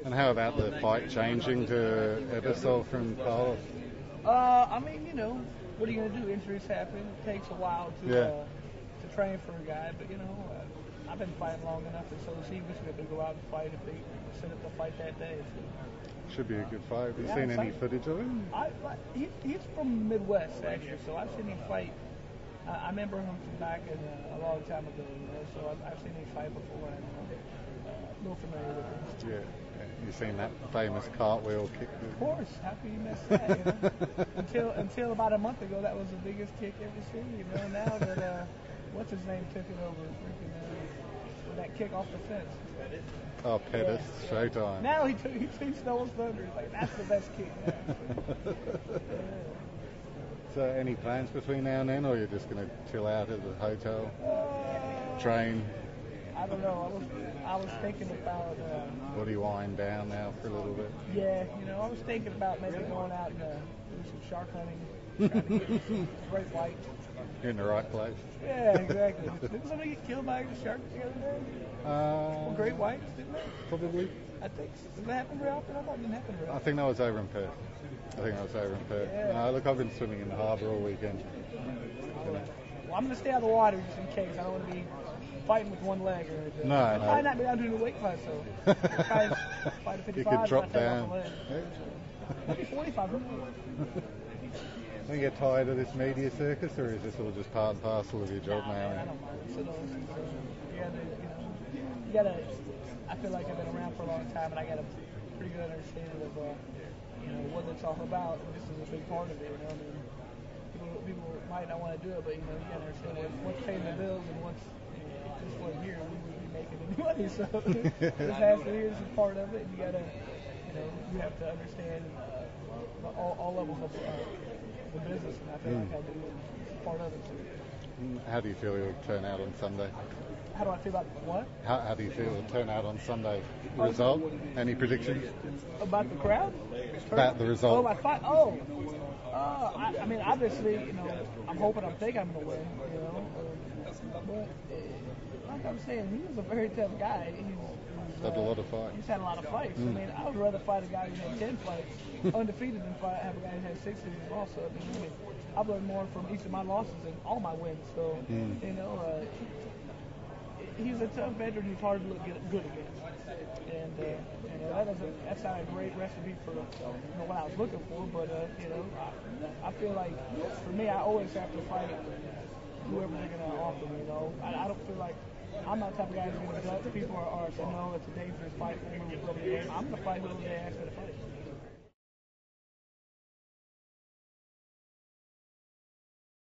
And how about the fight changing to Ebersol from Carlos? I mean, what are you going to do? Injuries happen. It takes a while to train for a guy, but I've been fighting long enough, and so he was going to go out and fight if they set up the fight that day. So. Should be a good fight. Have you seen any footage of him? He's from the Midwest, actually, so I've seen him fight. I remember him from back a long time ago, so I've seen him fight before, and I'm a little familiar with him. Yeah. You seen that famous cartwheel kick? Of course. How can you miss that? Until about a month ago, that was the biggest kick ever seen. Now that what's his name took it over, with that kick off the fence. Oh, Pettis, Showtime. Now he stole his thunder. It's like, that's the best kick. So, any plans between now and then, or you're just going to chill out at the hotel, train? I don't know. I was thinking about. Or do you wind down now for a little bit? Yeah, I was thinking about maybe going out and do some shark hunting, trying to get some great white. You're in the right place. Yeah, exactly. Didn't somebody get killed by a shark the other day? Well, great whites, didn't they? Probably. I think. Does that happen very often? I thought it didn't happen very often. I think that was over in Perth. Yeah. Look, I've been swimming in the harbour all weekend. Well, I'm going to stay out of the water just in case. I don't want to be fighting with one leg or anything. No. I might not be down doing the weight class, so fight at 55. You could drop down. Maybe 45. Do you get tired of this media circus, or is this all just part and parcel of your job now? I don't mind. You gotta. I feel like I've been around for a long time, and I got a pretty good understanding of what it's all about. This is a big part of it. People might not want to do it, but you gotta understand what's paying the bills and what's this one here. We would be making any money, so this has to be this is part of it. And you gotta, you have to understand all levels of the business, and I feel like I do part of it too. How do you feel you'll turn out on Sunday? How do I feel about what? How do you feel it'll turn out on Sunday? Result? Any predictions? About the crowd? About the result? Oh, my fight? Oh. I mean, obviously, I'm hoping, I'm thinking I'm going to win, but like I'm saying, he was a very tough guy. He's had a lot of fights. He's had a lot of fights. I mean, I would rather fight a guy who's had 10 fights undefeated than have a guy who's had 6 who's lost. So, I've learned more from each of my losses than all my wins. So, he's a tough veteran. He's hard to look good against. And, that's not a great recipe for what I was looking for. But, I feel like, for me, I always have to fight whoever they're going to offer me, I don't feel like I'm not the type of guy who's going to judge. People are saying, no, it's a dangerous fight for me. I'm going to fight whoever they ask me to fight.